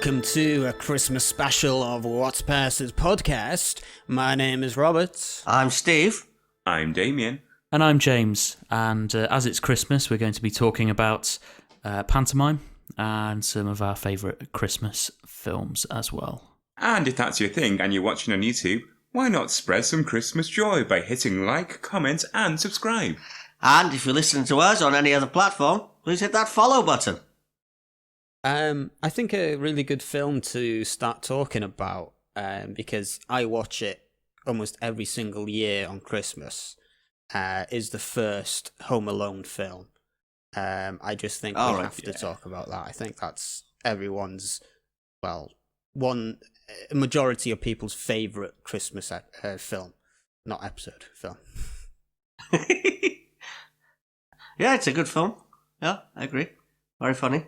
welcome to a Christmas special of What's Passes podcast. My name is Robert. I'm Steve. I'm Damian. And I'm James. And as it's Christmas, we're going to be talking about pantomime and some of our favourite Christmas films as well. And if that's your thing and you're watching on YouTube, why not spread some Christmas joy by hitting like, comment and subscribe? And if you're listening to us on any other platform, please hit that follow button. I think a really good film to start talking about, because I watch it almost every single year on Christmas, is the first Home Alone film. I just think we have to talk about that. I think that's everyone's, a majority of people's favourite Christmas film, not episode, film. Yeah, it's a good film. Yeah, I agree. Very funny.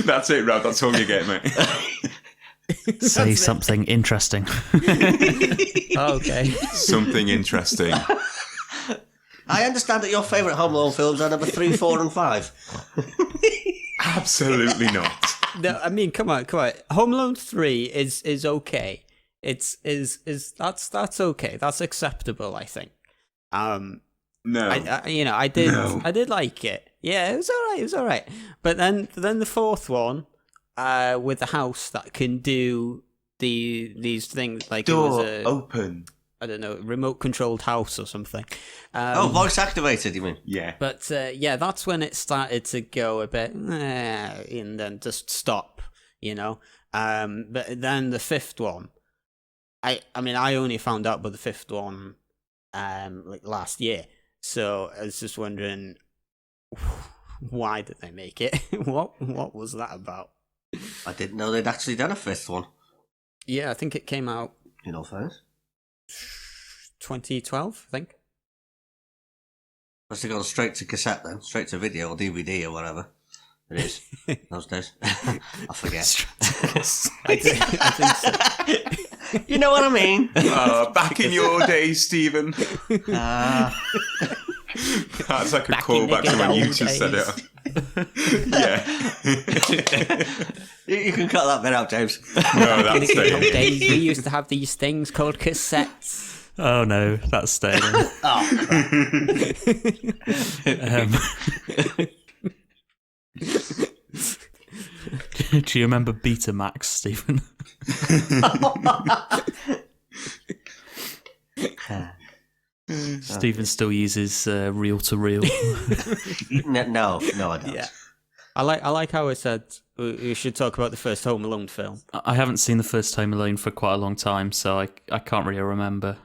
That's it, Rob. That's all you get, mate. Say something interesting. Okay. Something interesting. I understand that your favourite Home Alone films are number 3, 4 and 5. Absolutely not. No, I mean, come on. Home Alone 3 is okay. That's okay. That's acceptable, I think. No. I did like it. Yeah, it was all right. But then the fourth one, with the house that can do these things, like Door it was open. I don't know, remote controlled house or something. Voice activated, you mean? Yeah. But that's when it started to go a bit, and then just stop, But then the fifth one, I only found out about the fifth one, last year. So I was just wondering, why did they make it? What was that about? I didn't know they'd actually done a fifth one. Yeah, I think it came out Canolfan. 2012, I think. Must have gone straight to cassette then, straight to video or DVD or whatever it is those days. I forget. I think so. You know what I mean? Back in your days, Stephen. That's like a callback to when you just said it. Yeah. You can cut that bit out, James. No, that's staying. Days we used to have these things called cassettes. Oh no, that's staying. Oh, crap. Do you remember Betamax, Stephen? Stephen still uses reel-to-reel. No, I don't. Yeah. I like how it said we should talk about the first Home Alone film. I haven't seen the first Home Alone for quite a long time, so I can't really remember.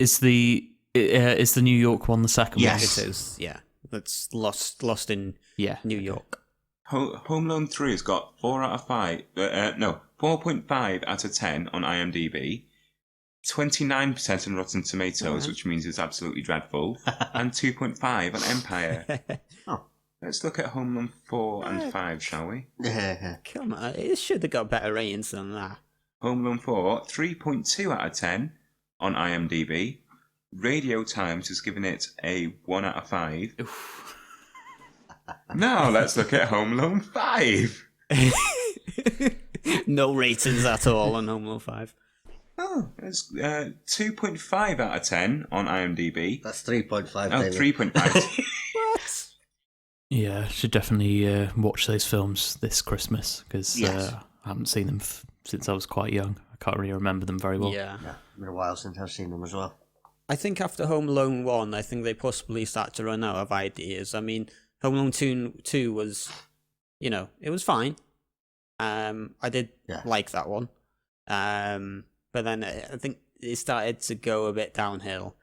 Is the New York one the second one? Yes. It is, yeah. That's lost in New York. Home Alone 3 has got 4.5 out of 10 on IMDb, 29% on Rotten Tomatoes, which means it's absolutely dreadful, and 2.5 on Empire. Oh. Let's look at Home Alone 4 and 5, shall we? Come on, it should have got better ratings than that. Home Alone 4, 3.2 out of 10 on IMDb. Radio Times has given it a 1 out of 5. Now let's look at Home Alone 5. No ratings at all on Home Alone 5. Oh, it's 2.5 out of 10 on IMDb. That's 3.5. Oh, 3.5. What? Yeah, should definitely watch those films this Christmas, because I haven't seen them since I was quite young. I can't really remember them very well. Yeah. It's been a while since I've seen them as well. I think after Home Alone 1, I think they possibly started to run out of ideas. I mean, Home Alone 2 was, it was fine. I did like that one. But then I think it started to go a bit downhill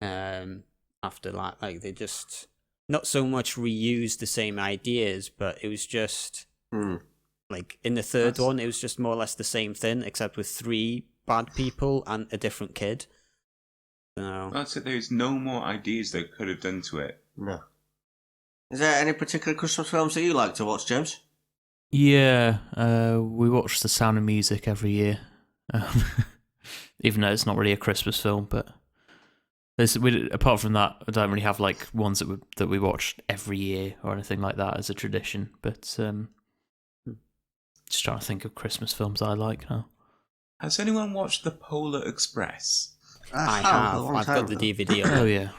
after that. Like, they just not so much reused the same ideas, but it was just like in the third one, it was just more or less the same thing, except with 3 bad people and a different kid. So That's it. There's no more ideas they could have done to it. No. Is there any particular Christmas films that you like to watch, James? Yeah, we watch The Sound of Music every year. Even though it's not really a Christmas film, but Apart from that, I don't really have like ones that we watch every year or anything like that as a tradition. But just trying to think of Christmas films I like now. Has anyone watched The Polar Express? I have. I've got the DVD of it. Oh yeah.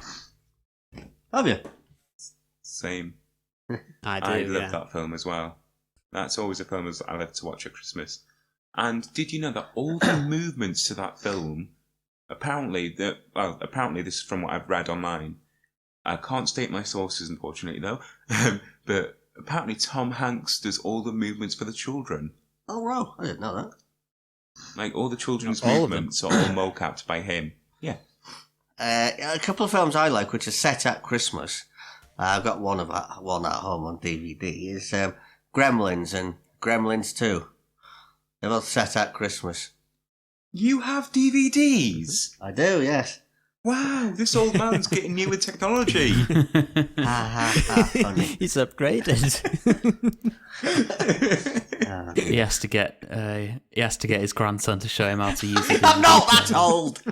Have you? Same. I do. I love that film as well. That's always a film I love to watch at Christmas. And did you know that all the movements to that film, apparently this is from what I've read online. I can't state my sources, unfortunately, though. But apparently Tom Hanks does all the movements for the children. Oh, wow. I didn't know that. Like, all the children's All of movements are all mocapped by him. Yeah. A couple of films I like, which are set at Christmas. I've got one at home on DVD. Is Gremlins and Gremlins 2. They're both set at Christmas. You have DVDs? I do, yes. Wow, this old man's getting new with technology. Funny. He's upgraded. He has to get his grandson to show him how to use it. I'm not that old!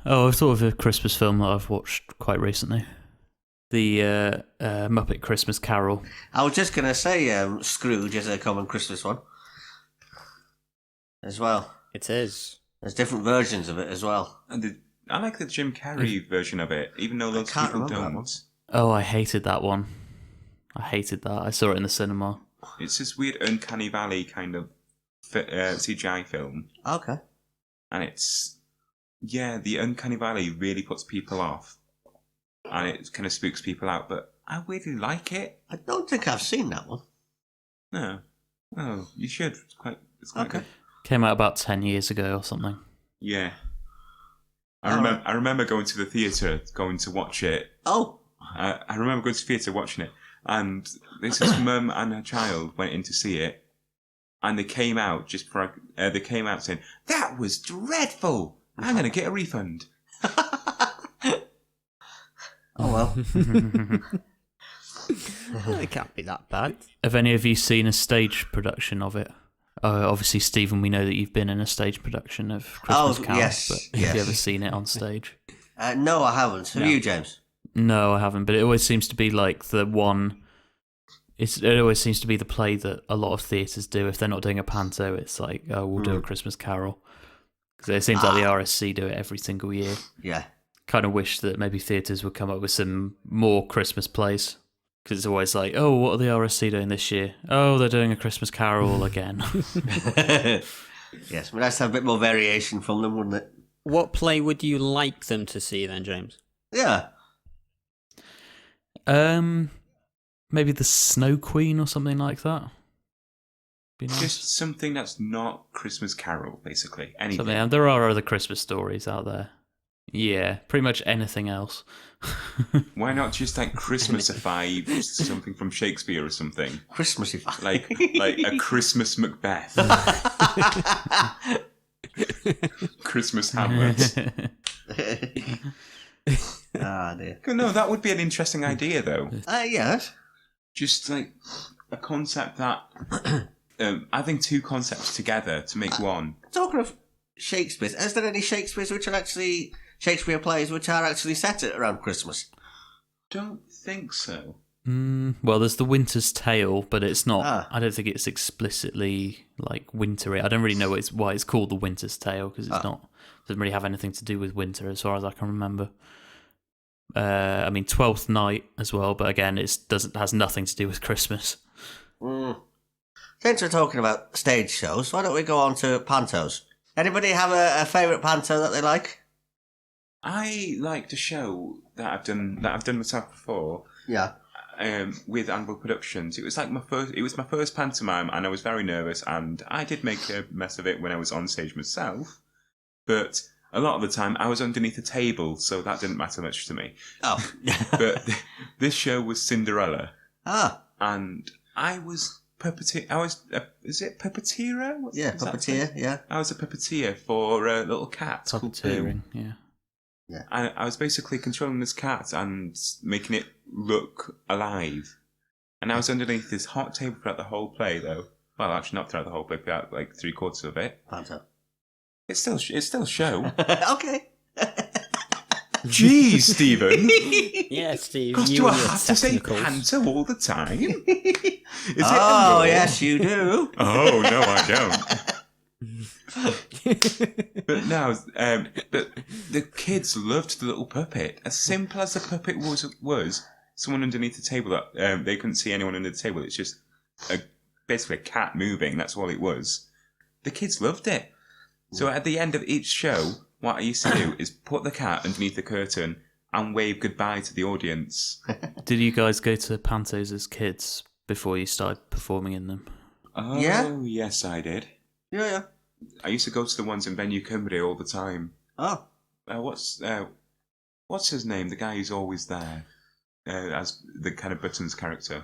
Oh, I've thought of a Christmas film that I've watched quite recently. The Muppet Christmas Carol. I was just going to say Scrooge is a common Christmas one. As well. It is. There's different versions of it as well. And I like the Jim Carrey version of it, even though lots of people don't. Oh, I hated that one. I hated that. I saw it in the cinema. It's this weird Uncanny Valley kind of CGI film. Okay. And it's... Yeah, the Uncanny Valley really puts people off. And it kind of spooks people out, but I really like it. I don't think I've seen that one. No. Oh, you should. It's quite Okay. good. Came out about 10 years ago or something. Yeah. I remember going to the theatre, going to watch it. Oh. I remember going to the theatre watching it. And this mum and her child went in to see it. And they came out saying, "That was dreadful! I'm going to get a refund." Oh, well. It can't be that bad. Have any of you seen a stage production of it? Obviously, Stephen, we know that you've been in a stage production of Christmas Carol, yes, but yes. have you ever seen it on stage? No, I haven't. Have No. you, James? No, I haven't, but it always seems to be like the one... It always seems to be the play that a lot of theatres do. If they're not doing a panto, it's like, oh, we'll do a Christmas Carol. Because it seems like the RSC do it every single year. Yeah. Kind of wish that maybe theatres would come up with some more Christmas plays. Because it's always like, oh, what are the RSC doing this year? Oh, they're doing a Christmas Carol again. Yes, but nice to have a bit more variation from them, wouldn't it? What play would you like them to see then, James? Yeah. Maybe the Snow Queen or something like that. Be nice. Just something that's not Christmas Carol, basically. Anything. Something. And there are other Christmas stories out there. Yeah, pretty much anything else. Why not just like Christmasify something from Shakespeare or something? Christmassy. Like a Christmas Macbeth. Christmas Hamlet. Dear. No, that would be an interesting idea, though. Yes. Just like a concept that adding two concepts together to make one. Talking of Shakespeare, is there any Shakespeare plays which are actually set at around Christmas? Don't think so. Well, there's The Winter's Tale, but it's not. Ah. I don't think it's explicitly like wintry. I don't really know why it's called The Winter's Tale because it's not. Doesn't really have anything to do with winter as far as I can remember. I mean, Twelfth Night as well, but again, it has nothing to do with Christmas. Since we're talking about stage shows, why don't we go on to pantos? Anybody have a favourite panto that they like? I liked a show that I've done myself before. Yeah. With Anglesey Productions. It was my first pantomime, and I was very nervous, and I did make a mess of it when I was on stage myself. But a lot of the time, I was underneath a table, so that didn't matter much to me. Oh. But this show was Cinderella. And I was is it puppeteer? Yeah, puppeteer, yeah. I was a puppeteer for a little cat called Puppeteering, Pooh. yeah. Yeah. I was basically controlling this cat and making it look alive. And I was underneath this hot table throughout the whole play, though. Well, actually, not throughout the whole play, about like 3/4 of it. Panto. It's still show. Okay. Jeez, Stephen. Yeah, Steve. Gosh, you do I and your have to say technicals. panto all the time? Is it Oh, a yes, you do. Oh, no, I don't. But no, the kids loved the little puppet. As simple as the puppet was someone underneath the table that they couldn't see anyone under the table. It's just basically a cat moving. That's all it was. The kids loved it. So at the end of each show, what I used to do is put the cat underneath the curtain and wave goodbye to the audience. Did you guys go to pantos as kids before you started performing in them? Oh, Yeah? yes, I did. Yeah. I used to go to the ones in Venue Cymru all the time. Oh. What's his name? The guy who's always there as the kind of Buttons character.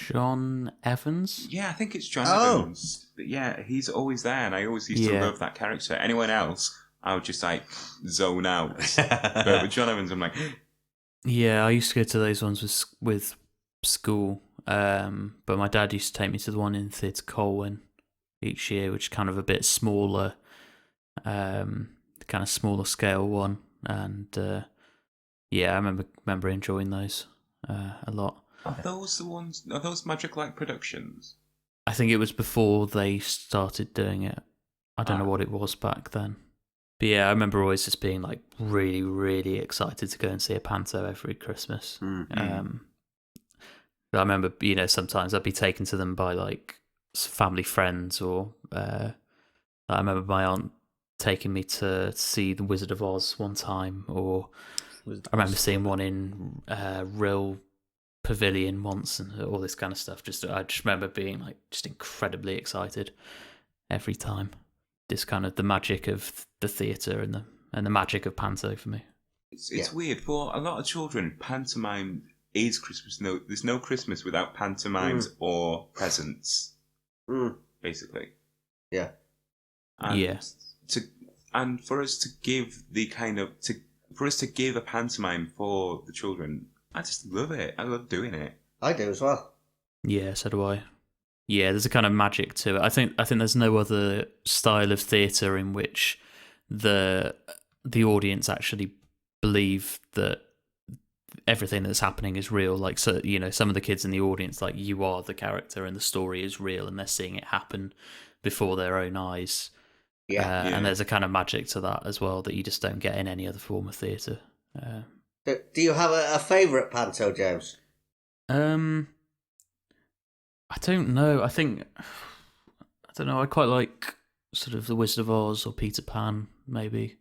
John Evans? Yeah, I think it's John Oh. Evans. But yeah, he's always there, and I always used to love that character. Anyone else, I would just like zone out. But with John Evans, I'm like, Yeah, I used to go to those ones with school, but my dad used to take me to the one in Theatre Colwyn each year, which is kind of a bit smaller, kind of smaller scale one, and yeah, I remember enjoying those a lot. are those Magic Light Productions? I think it was before they started doing it. I don't know what it was back then. But yeah, I remember always just being like really, really excited to go and see a panto every Christmas. Mm-hmm. I remember, sometimes I'd be taken to them by like family friends, or I remember my aunt taking me to see The Wizard of Oz one time, or I remember seeing one in Real Pavilion once, and all this kind of stuff. I just remember being like just incredibly excited every time. This kind of the magic of the theatre and the magic of panto for me. It's weird for a lot of children. Pantomime is Christmas. No, there's no Christmas without pantomimes or presents. Basically, yeah, and for us to give a pantomime for the children, I just love it. I love doing it. I do as well. Yeah, so do I. Yeah, there's a kind of magic to it. I think there's no other style of theatre in which the audience actually believe that everything that's happening is real. Like, so some of the kids in the audience, like, you are the character and the story is real, and they're seeing it happen before their own eyes. Yeah. And there's a kind of magic to that as well that you just don't get in any other form of theatre. Do you have a favourite panto, James? I don't know. I don't know. I quite like sort of The Wizard of Oz or Peter Pan, maybe.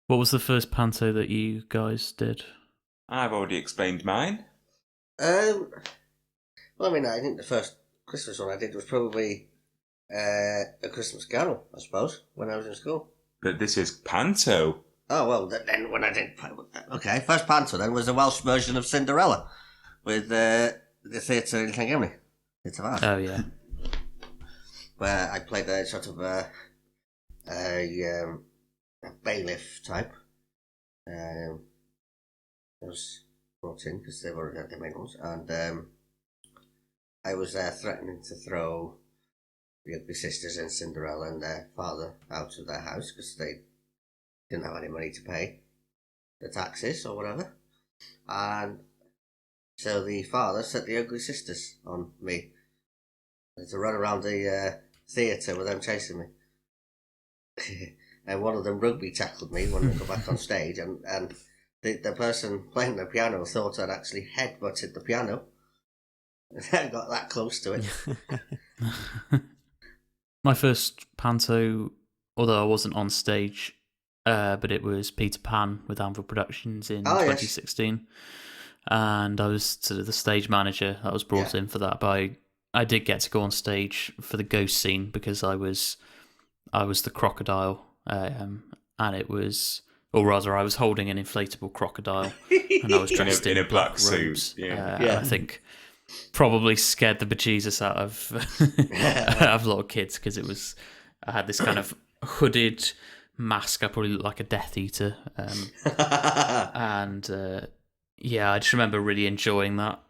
What was the first panto that you guys did? I've already explained mine. Well, I mean, I think the first Christmas one I did was probably A Christmas Carol, I suppose, when I was in school. But this is panto. Oh, well, then when I did... Okay, first panto then was the Welsh version of Cinderella with the theatre in Llangefni. Theatre of Art. Oh, yeah. Where I played a sort of a bailiff type. I was brought in because they were the main ones, and I was threatening to throw the ugly sisters and Cinderella and their father out of their house because they didn't have any money to pay the taxes or whatever. And so the father set the ugly sisters on me to run around the theatre with them chasing me. And one of them rugby tackled me when I got back on stage, and the person playing the piano thought I'd actually headbutted the piano. I got that close to it. My first panto, although I wasn't on stage, but it was Peter Pan with Anvil Productions in 2016. Yes. And I was sort of the stage manager that was brought in for that. But I did get to go on stage for the ghost scene because I was the crocodile, and it was, or rather, I was holding an inflatable crocodile, and I was dressed in a black suit. I think probably scared the bejesus out of a lot of kids because I had this kind of hooded mask. I probably looked like a Death Eater, and I just remember really enjoying that.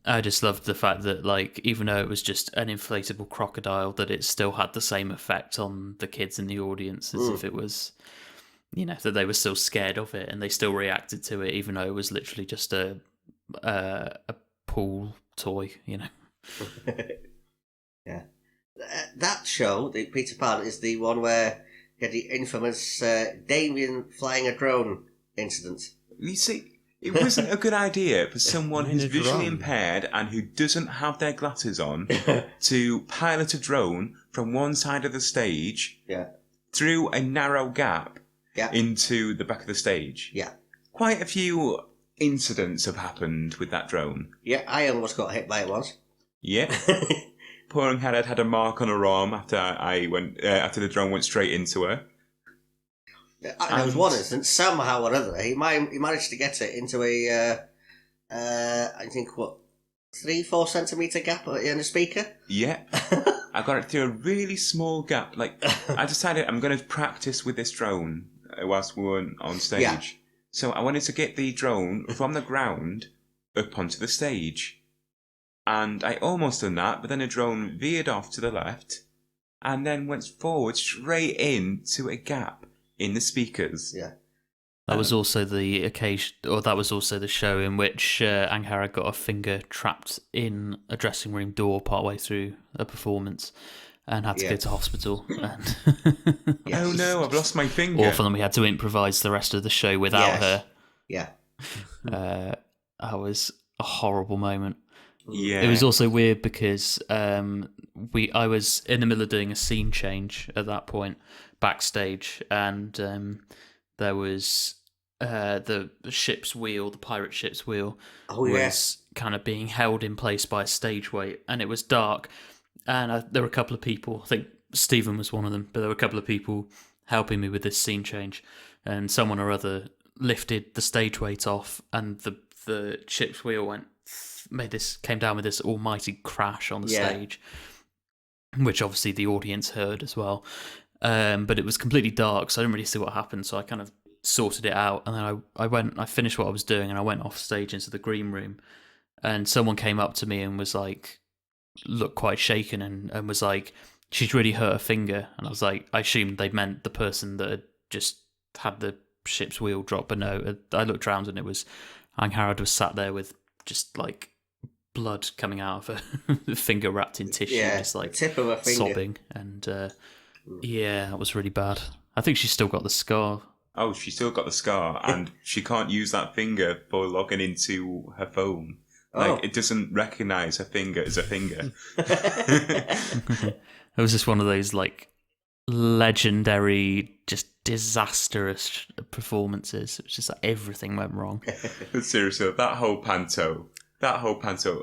I just loved the fact that, like, even though it was just an inflatable crocodile, that it still had the same effect on the kids in the audience as if it was, that they were still scared of it and they still reacted to it, even though it was literally just a pool toy. Yeah. That show, the Peter Pan, is the one where you had the infamous Damian flying a drone incident. You see, it wasn't a good idea for someone who's Flying a visually drone. impaired and who doesn't have their glasses on to pilot a drone from one side of the stage through a narrow gap into the back of the stage. Yeah. Quite a few incidents have happened with that drone. Yeah, I almost got hit by it once. Yeah. Poor Angharad had a mark on her arm after after the drone went straight into her. There was one instance, somehow or other, he managed to get it into I think, 3-4 centimetre gap in a speaker? Yeah. I got it through a really small gap. I decided I'm going to practice with this drone whilst we were on stage. Yeah. So I wanted to get the drone from the ground up onto the stage. And I almost done that, but then the drone veered off to the left and then went forward straight into a gap in the speakers. Yeah. That was also the occasion, or that was also the show in which Angharad got a finger trapped in a dressing room door partway through a performance and had to go to hospital. And Oh no, I've lost my finger. Awful, and we had to improvise the rest of the show without her. Yeah. That was a horrible moment. Yeah. It was also weird because I was in the middle of doing a scene change at that point backstage, and there was the ship's wheel, the pirate ship's wheel, was kind of being held in place by a stage weight, and it was dark, and there were a couple of people, I think Stephen was one of them, but there were a couple of people helping me with this scene change, and someone or other lifted the stage weight off, and the ship's wheel came down with this almighty crash on the stage, which obviously the audience heard as well. But it was completely dark, so I didn't really see what happened. So I kind of sorted it out, and then I finished what I was doing, and I went off stage into the green room, and someone came up to me and was like, looked quite shaken, and was like, she's really hurt her finger. And I was like, I assumed they meant the person that had just had the ship's wheel drop, but no, I looked around and it was Angharad was sat there with just like blood coming out of her finger wrapped in tissue, just like tip of her finger. sobbing, and that was really bad. I think she's still got the scar. Oh, she's still got the scar, and she can't use that finger for logging into her phone. It doesn't recognise her finger as a finger. It was just one of those like legendary, just disastrous performances. It was just like everything went wrong. Seriously, that whole panto,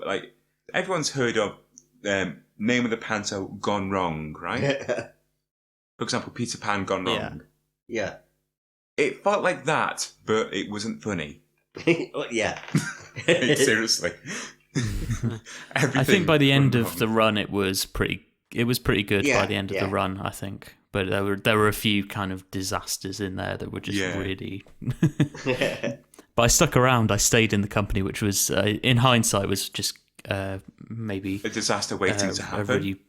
like everyone's heard of Name of the Panto Gone Wrong, right? For example, Peter Pan Gone Wrong. Yeah. It felt like that, but it wasn't funny. Yeah. Seriously. I think by the end of the run, it was pretty good by the end of the run, I think. But there were a few kind of disasters in there that were just really... But I stuck around. I stayed in the company, which was, in hindsight, was just maybe... a disaster waiting to happen. A really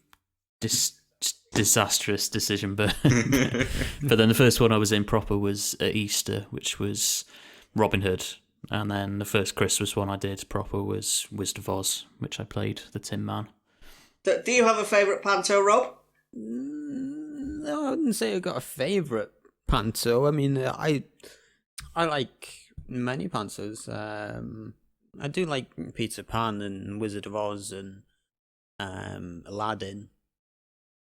disastrous decision. But but then the first one I was in proper was at Easter, which was Robin Hood. And then the first Christmas one I did proper was Wizard of Oz, which I played the Tin Man. Do you have a favourite panto, Rob? No, I wouldn't say I got a favourite panto. I mean, I like many pantos. I do like Peter Pan and Wizard of Oz and Aladdin.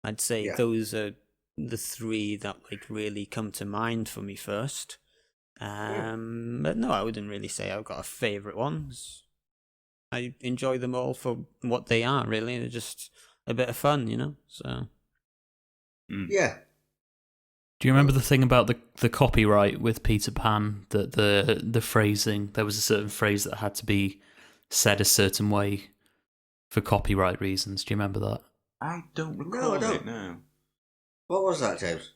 I'd say those are the three that like really come to mind for me first. But no, I wouldn't really say I've got a favourite one. I enjoy them all for what they are, really. They're just a bit of fun, so... Yeah. Do you remember the thing about the copyright with Peter Pan, that the phrasing, there was a certain phrase that had to be said a certain way for copyright reasons? Do you remember that? I don't recall it, no. What was that, James?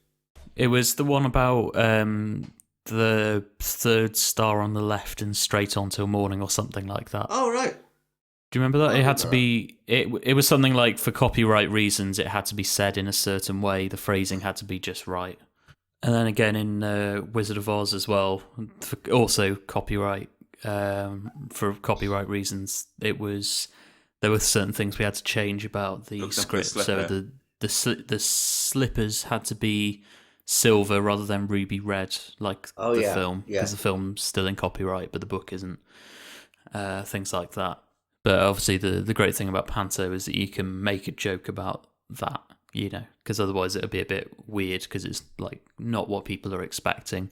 It was the one about the third star on the left and straight on till morning or something like that. Oh, right. Do you remember that? It had to be... It was something like, for copyright reasons, it had to be said in a certain way. The phrasing had to be just right. And then again in Wizard of Oz as well, also copyright, for copyright reasons, there were certain things we had to change about the script. So the slippers had to be silver rather than ruby red, like the film, because the film's still in copyright, but the book isn't. Things like that. But obviously, the great thing about Panto is that you can make a joke about that, because otherwise it would be a bit weird because it's like not what people are expecting.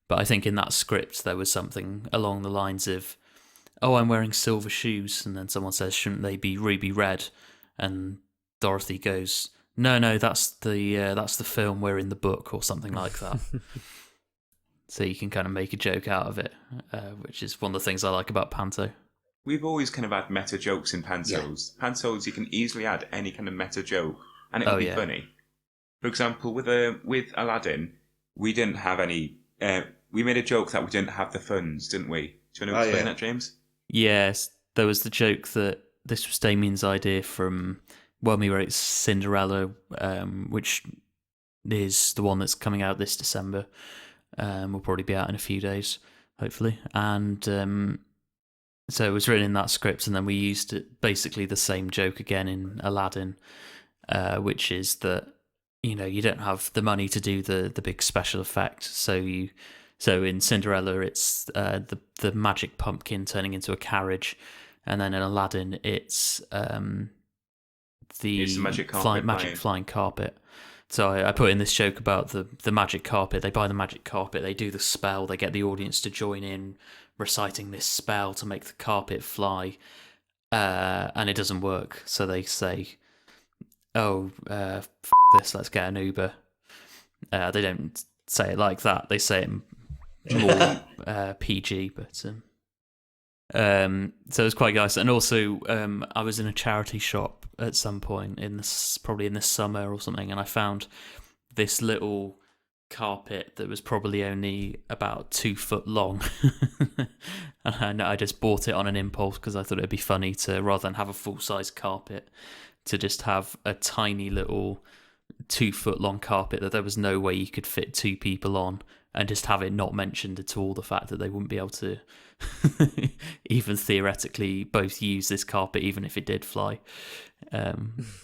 But I think in that script there was something along the lines of, "Oh, I'm wearing silver shoes," and then someone says, "Shouldn't they be ruby red?" And Dorothy goes, "No, that's the film. We're in the book," or something like that. So you can kind of make a joke out of it, which is one of the things I like about Panto. We've always kind of had meta jokes in Pantos. Yeah. Pantos, you can easily add any kind of meta joke, and it would be funny. For example, with Aladdin, we didn't have any. We made a joke that we didn't have the funds, didn't we? Do you want to explain that, James? Yes, there was the joke that this was Damian's idea from when we wrote Cinderella, which is the one that's coming out this December. Will probably be out in a few days, hopefully. And so it was written in that script, and then we used basically the same joke again in Aladdin, which is that you don't have the money to do the big special effect. So in Cinderella, it's the magic pumpkin turning into a carriage, and then in Aladdin, it's the magic flying carpet. So I put in this joke about the magic carpet. They buy the magic carpet, they do the spell, they get the audience to join in reciting this spell to make the carpet fly, and it doesn't work. So they say, "Oh, f*** this, let's get an Uber." They don't say it like that. They say it more PG, but so it was quite nice. And also, I was in a charity shop at some point probably in the summer or something, and I found this little carpet that was probably only about 2 foot long. And I just bought it on an impulse because I thought it'd be funny to, rather than have a full-size carpet, to just have a tiny little 2 foot long carpet that there was no way you could fit 2 people on, and just have it not mentioned at all, the fact that they wouldn't be able to even theoretically both use this carpet even if it did fly,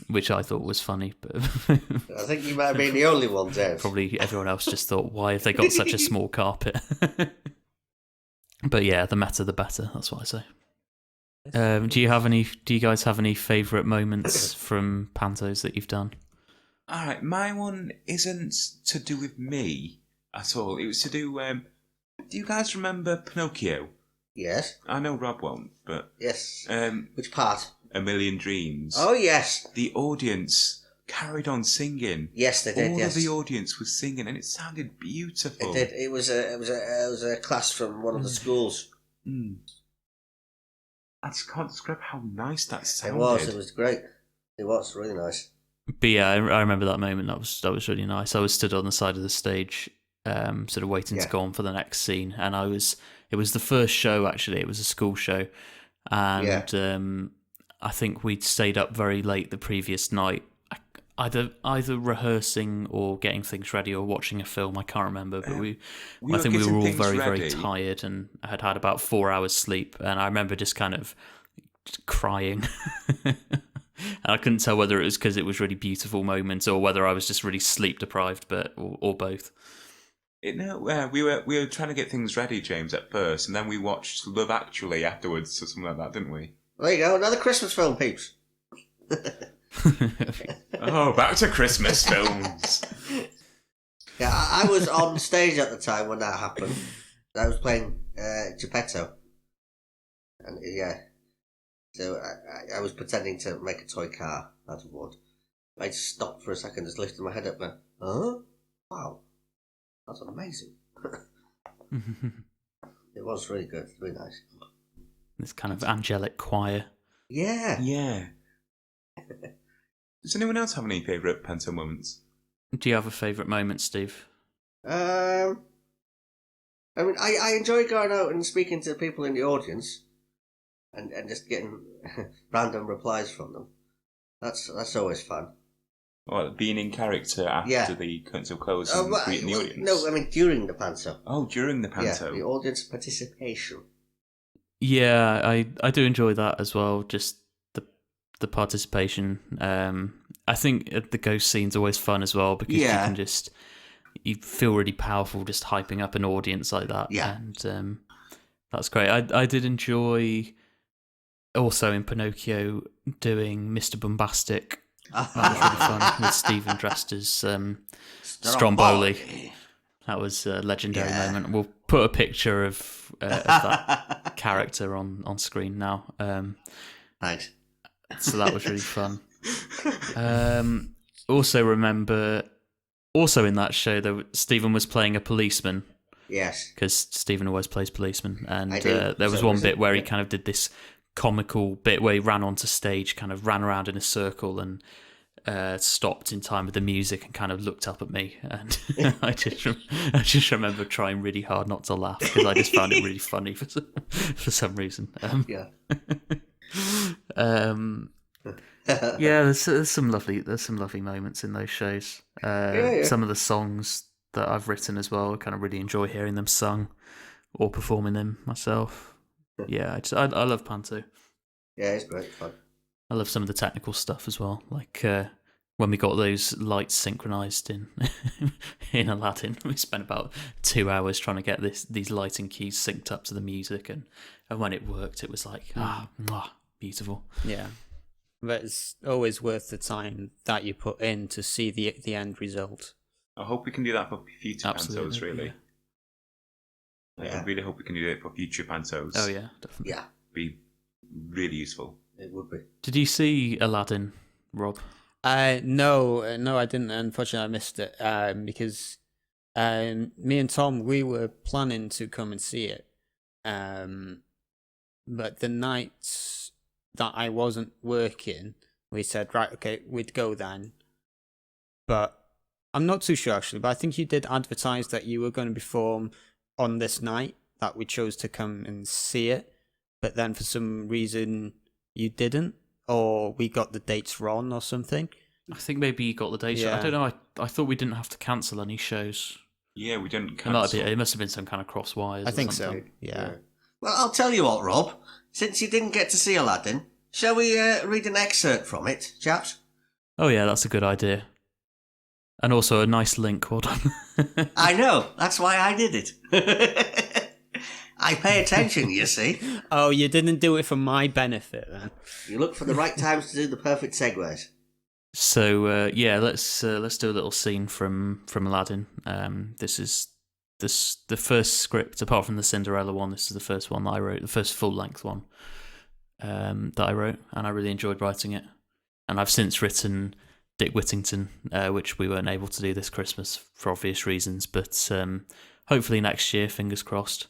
which I thought was funny. But I think you might have been the only one, James. Probably everyone else just thought, why have they got such a small carpet? But yeah, the meta the better, that's what I say. Do you guys have any favourite moments from Pantos that you've done? Alright, my one isn't to do with me at all. It was to do you guys remember Pinocchio? Yes. I know Rob won't, but... Yes. Which part? A Million Dreams. Oh, yes. The audience carried on singing. Yes, they did, All of the audience was singing, and it sounded beautiful. It did. It was a class from one of the schools. Mm. I just can't describe how nice that sounded. It was great. It was really nice. But yeah, I remember that moment. That was really nice. I was stood on the side of the stage, sort of waiting to go on for the next scene, and it was the first show, actually. It was a school show, and I think we'd stayed up very late the previous night, either rehearsing or getting things ready or watching a film. I can't remember, but I think we were all very, very tired and had about 4 hours sleep, and I remember just kind of crying. And I couldn't tell whether it was because it was really beautiful moments or whether I was just really sleep deprived, or both. We were trying to get things ready, James, at first, and then we watched Love Actually afterwards or something like that, didn't we? There you go, another Christmas film, peeps. Oh, back to Christmas films. Yeah, I was on stage at the time when that happened. I was playing Geppetto, and so I was pretending to make a toy car out of wood. I just stopped for a second, just lifted my head up and went, "Huh? Wow, that's amazing." It was really good, really nice. This kind of angelic choir. Yeah. Yeah. Does anyone else have any favourite Panto moments? Do you have a favourite moment, Steve? I mean, I enjoy going out and speaking to people in the audience and just getting random replies from them. That's always fun. Or being in character after the curtains have closed and greeting the audience? No, I mean during the panto. Oh, during the panto. Yeah, the audience participation. Yeah, I do enjoy that as well. Just the participation. I think the ghost scene's always fun as well because you feel really powerful just hyping up an audience like that. Yeah, and that's great. I did enjoy also in Pinocchio doing Mr. Bombastic. That was really fun with Stephen dressed as Stromboli. That was a legendary moment. We'll put a picture of that character on screen now. Right. So that was really fun. Also remember, in that show, Stephen was playing a policeman. Yes. Because Stephen always plays policeman. And there was one bit where he kind of did this comical bit where he ran onto stage, kind of ran around in a circle and stopped in time with the music and kind of looked up at me. And I just remember trying really hard not to laugh because I just found it really funny for some reason. There's some lovely moments in those shows. Some of the songs that I've written as well, I kind of really enjoy hearing them sung or performing them myself. Yeah, I love Panto. Yeah, it's great fun. I love some of the technical stuff as well, like when we got those lights synchronized in in Aladdin. We spent about 2 hours trying to get these lighting keys synced up to the music, and when it worked, it was like beautiful. Yeah, but it's always worth the time that you put in to see the end result. I hope we can do that for future pantos, really. Yeah. I really hope we can do it for future pantos. Oh yeah, definitely. Yeah, be really useful. It would be. Did you see Aladdin, Rob? No, I didn't. Unfortunately, I missed it because me and Tom, we were planning to come and see it, but the nights that I wasn't working, we said, right, okay, we'd go then. But I'm not too sure actually, but I think you did advertise that you were going to perform on this night that we chose to come and see it, but then for some reason you didn't, or we got the dates wrong or something. I think maybe you got the dates wrong. I don't know. I thought we didn't have to cancel any shows. Yeah, we didn't cancel. It must have been some kind of cross wires. I think so. Yeah. Well, I'll tell you what, Rob. Since you didn't get to see Aladdin, shall we read an excerpt from it, chaps? Oh yeah, that's a good idea. And also a nice link, hold on. I know, that's why I did it. I pay attention, you see. Oh, you didn't do it for my benefit then. You look for the right times to do the perfect segues. So let's do a little scene from Aladdin. This is the first script, apart from the Cinderella one. This is the first one that I wrote, the first full length one that I wrote, and I really enjoyed writing it. And I've since written Dick Whittington, which we weren't able to do this Christmas for obvious reasons, but hopefully next year, fingers crossed.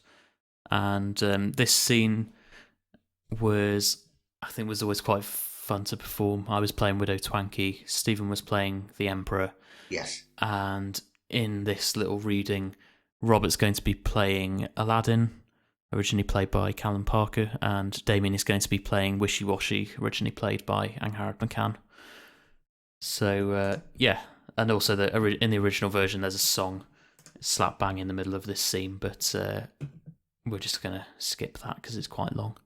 And this scene was always quite fun to perform. I was playing Widow Twankey, Stephen was playing the Emperor. Yes. And in this little reading, Robert's going to be playing Aladdin, originally played by Callum Parker, and Damian is going to be playing Wishy Washy, originally played by Angharad McCann. So, and also in the original version there's a song slap bang in the middle of this scene, but we're just going to skip that because it's quite long.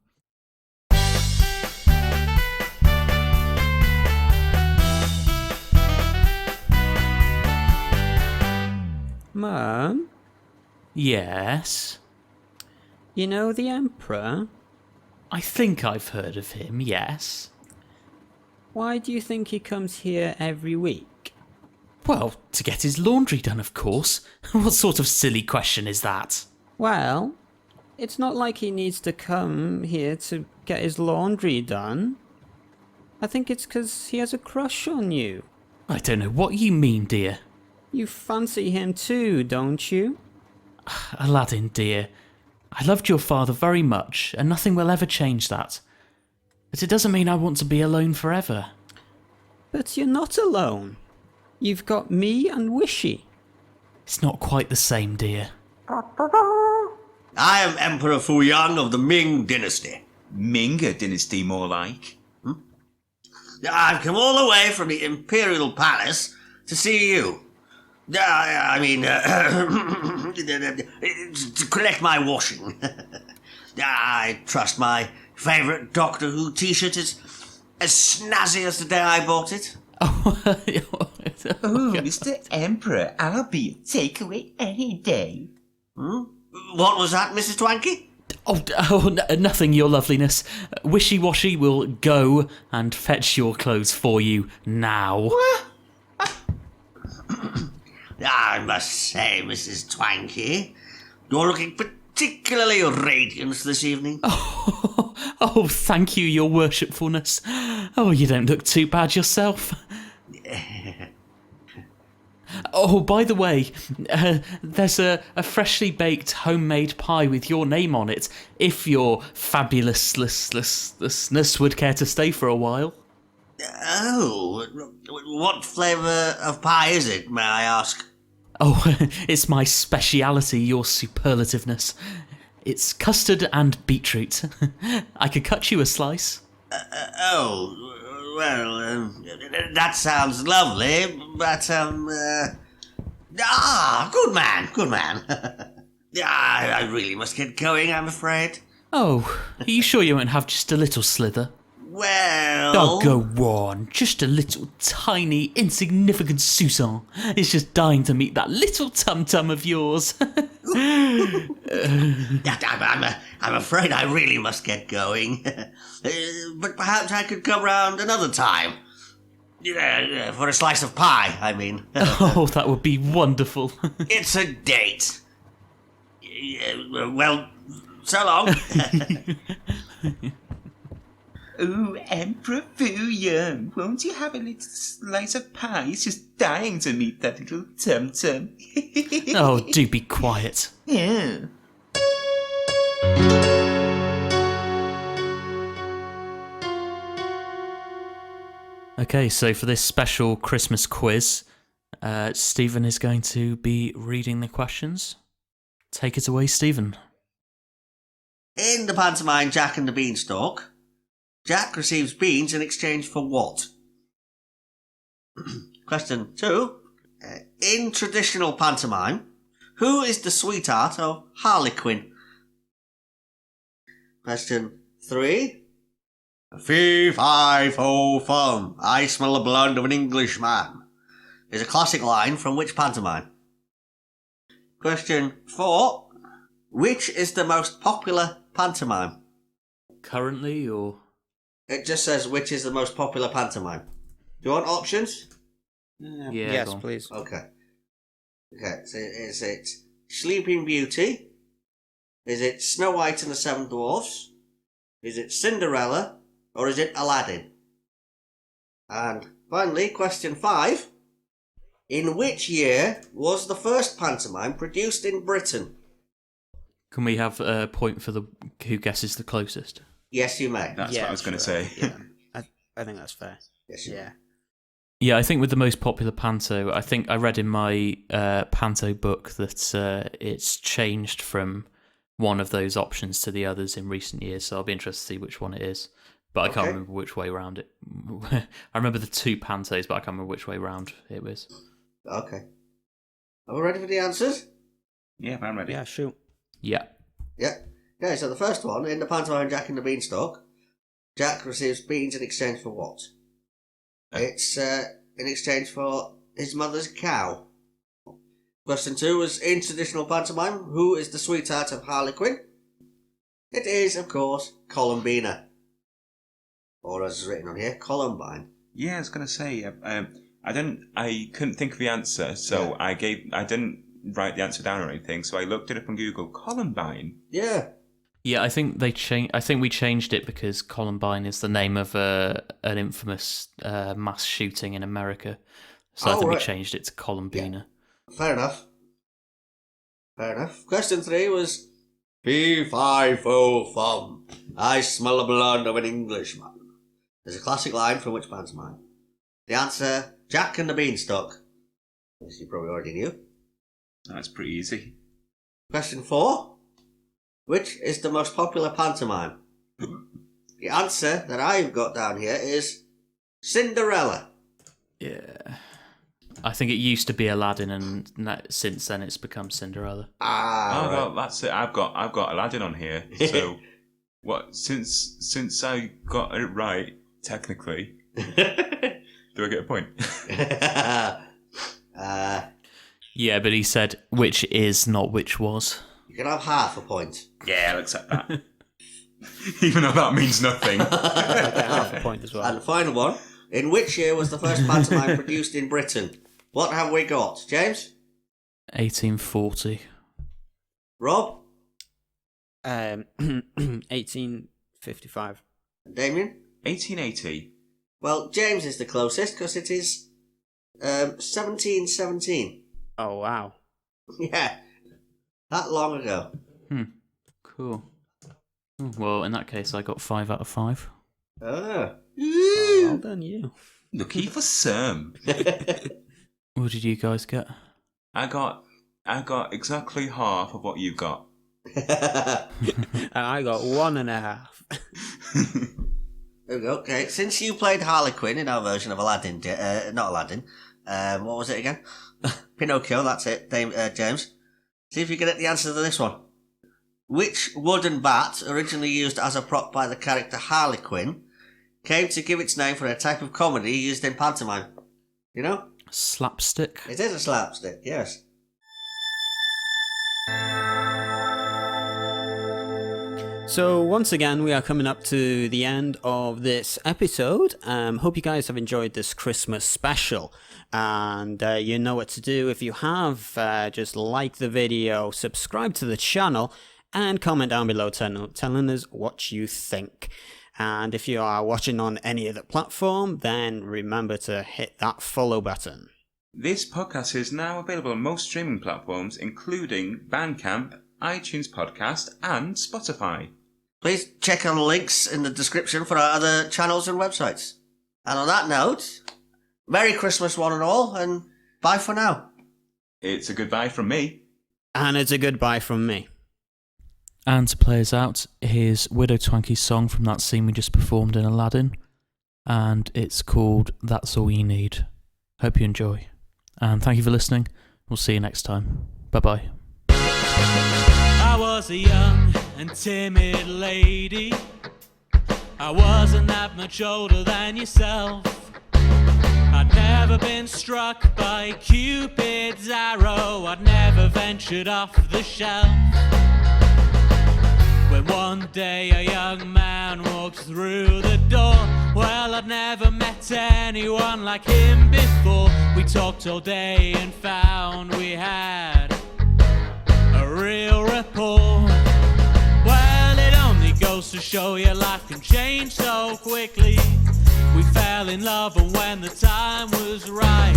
Mum? Yes? You know the Emperor? I think I've heard of him, yes. Why do you think he comes here every week? Well, to get his laundry done, of course. What sort of silly question is that? Well, it's not like he needs to come here to get his laundry done. I think it's 'cause he has a crush on you. I don't know what you mean, dear. You fancy him too, don't you? Aladdin, dear, I loved your father very much, and nothing will ever change that. But it doesn't mean I want to be alone forever. But you're not alone. You've got me and Wishy. It's not quite the same, dear. I am Emperor Fuyang of the Ming Dynasty. Ming dynasty, more like. I've come all the way from the Imperial Palace to see you. To collect my washing. I trust my favourite Doctor Who t-shirt is as snazzy as the day I bought it. Oh, Mr. Emperor, I'll be a takeaway any day. What was that, Mrs. Twanky? Nothing, your loveliness. Wishy-washy will go and fetch your clothes for you now. I must say, Mrs. Twanky, you're looking particularly radiant this evening. Oh, thank you, your worshipfulness. Oh, you don't look too bad yourself. Oh, by the way, there's a freshly baked homemade pie with your name on it, if your fabulousness would care to stay for a while. Oh, what flavour of pie is it, may I ask? Oh, it's my speciality, your superlativeness. It's custard and beetroot. I could cut you a slice. That sounds lovely, but, good man. I really must get going, I'm afraid. Oh, are you sure you won't have just a little slither? Well... Oh, go on. Just a little tiny, insignificant Susan is just dying to meet that little tum-tum of yours. I'm afraid I really must get going. But perhaps I could come round another time. For a slice of pie, I mean. Oh, that would be wonderful. It's a date. Well, so long. Oh, Emperor Fu Young, won't you have a little slice of pie? He's just dying to meet that little tum-tum. Oh, do be quiet. Yeah. Okay, so for this special Christmas quiz, Stephen is going to be reading the questions. Take it away, Stephen. In the pantomime Jack and the Beanstalk, Jack receives beans in exchange for what? Question 2. In traditional pantomime, who is the sweetheart of Harlequin? Question 3. Fee-fi-fo-fum, I smell the blood of an Englishman, is a classic line from which pantomime? Question 4. Which is the most popular pantomime? Currently, or...? It just says which is the most popular pantomime. Do you want options? Yeah, yes, please. Okay, so is it Sleeping Beauty? Is it Snow White and the Seven Dwarfs? Is it Cinderella? Or is it Aladdin? And finally, question 5. In which year was the first pantomime produced in Britain? Can we have a point for the who guesses the closest? Yes, you may. That's what I was going to say. Yeah. I think that's fair. Yes, you may. Yeah, I think with the most popular panto, I think I read in my panto book that it's changed from one of those options to the others in recent years, so I'll be interested to see which one it is. But I can't remember which way round it. I remember the 2 pantos, but I can't remember which way round it was. Okay. Are we ready for the answers? Yeah, I'm ready. Yeah, shoot. Yeah. Yeah. Okay, so the first one, in the pantomime Jack and the Beanstalk, Jack receives beans in exchange for what? It's in exchange for his mother's cow. Question 2 was, in traditional pantomime, who is the sweetheart of Harlequin? It is, of course, Columbina. Or as written on here, Columbine. Yeah, I was going to say, I couldn't think of the answer, so I didn't write the answer down or anything, so I looked it up on Google. Columbine? Yeah. Yeah, I think we changed it because Columbine is the name of an infamous mass shooting in America. So I think we changed it to Columbina. Yeah. Fair enough. Question 3 was, Fee-fi-fo-fum, I smell the blood of an Englishman. There's a classic line from which pantomime? The answer, Jack and the Beanstalk. As you probably already knew. That's pretty easy. Question 4. Which is the most popular pantomime? The answer that I've got down here is Cinderella. Yeah. I think it used to be Aladdin, and since then it's become Cinderella. Well, that's it. I've got Aladdin on here. So, what? Since I got it right, technically, do I get a point? Yeah, but he said which is, not which was. You can have half a point. Yeah, I'll accept that. Even though that means nothing. Half a point as well. And the final one. In which year was the first pantomime produced in Britain? What have we got? James? 1840. Rob? 1855. Damien? 1880. Well, James is the closest because it is 1717. Oh, wow. Yeah. That long ago. Cool. Well, in that case, I got 5 out of 5. Ah. Oh, well done, you. Lucky for some. What did you guys get? I got exactly half of what you got. And I got 1.5. There we go. Okay, since you played Harley Quinn in our version of Aladdin, not Aladdin, what was it again? Pinocchio, that's it, James. See if you can get the answer to this one. Which wooden bat, originally used as a prop by the character Harley Quinn, came to give its name for a type of comedy used in pantomime? You know? Slapstick. It is a slapstick, yes. So once again, we are coming up to the end of this episode. Hope you guys have enjoyed this Christmas special. And you know what to do. If you have, just like the video, subscribe to the channel, and comment down below telling us what you think. And if you are watching on any other platform, then remember to hit that follow button. This podcast is now available on most streaming platforms, including Bandcamp, iTunes Podcast, and Spotify. Please check on the links in the description for our other channels and websites. And on that note, Merry Christmas one and all, and bye for now. It's a goodbye from me. And it's a goodbye from me. And to play us out, here's Widow Twanky's song from that scene we just performed in Aladdin. And it's called That's All You Need. Hope you enjoy. And thank you for listening. We'll see you next time. Bye-bye. I was a young and timid lady. I wasn't that much older than yourself. I'd never been struck by Cupid's arrow. I'd never ventured off the shelf. When one day a young man walked through the door, well, I'd never met anyone like him before. We talked all day and found we had a real rapport. Well, it only goes to show you life can change so quickly. We fell in love, and when the time was right,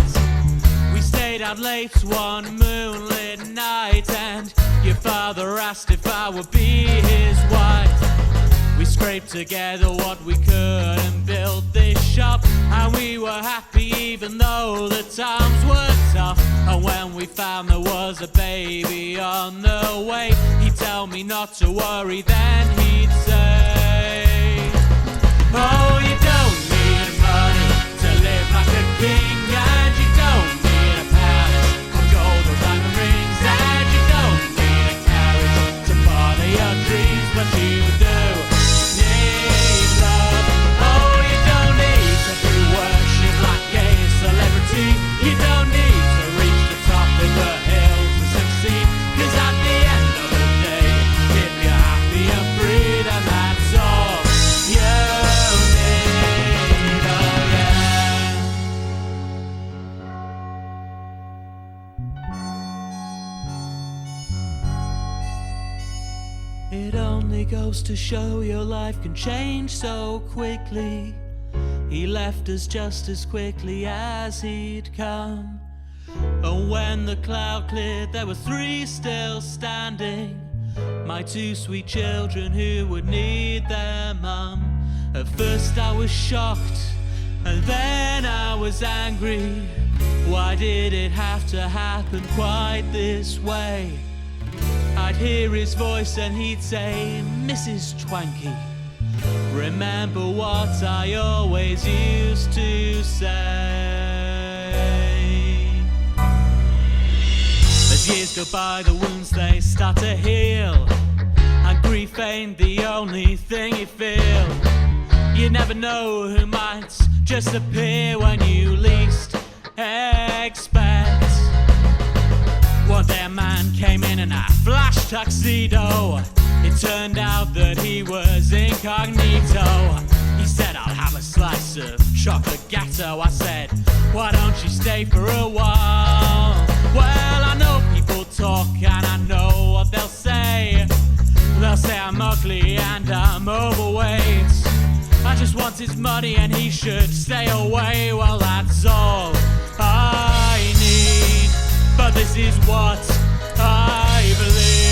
we stayed out late one moonlit night, and your father asked if I would be his wife. We scraped together what we could and built this shop, and we were happy even though the times were tough. And when we found there was a baby on the way, he'd tell me not to worry, then he'd say, oh, you don't need money to live like a king, and you don't need a palace or gold or diamond rings, and you don't need a carriage to follow your dreams, but you do need love. Oh, you don't need to be worshipped like a celebrity. You don't need to reach the top of the hill to succeed, 'cause at the end of the day, if you're happy and free, then that's all you need. Oh yeah. It only goes to show your life can change so quickly. He left us just as quickly as he'd come. And when the cloud cleared, there were 3 still standing, my 2 sweet children who would need their mum. At first I was shocked, and then I was angry. Why did it have to happen quite this way? I'd hear his voice and he'd say, Mrs. Twanky, remember what I always used to say. As years go by, the wounds they start to heal, and grief ain't the only thing you feel. You never know who might just appear when you least expect. One day a man came in a flash tuxedo. It turned out that he was incognito. He said, I'll have a slice of chocolate gatto. I said, why don't you stay for a while? Well, I know people talk and I know what they'll say. They'll say I'm ugly and I'm overweight. I just want his money and he should stay away. Well, that's all I need, but this is what I believe.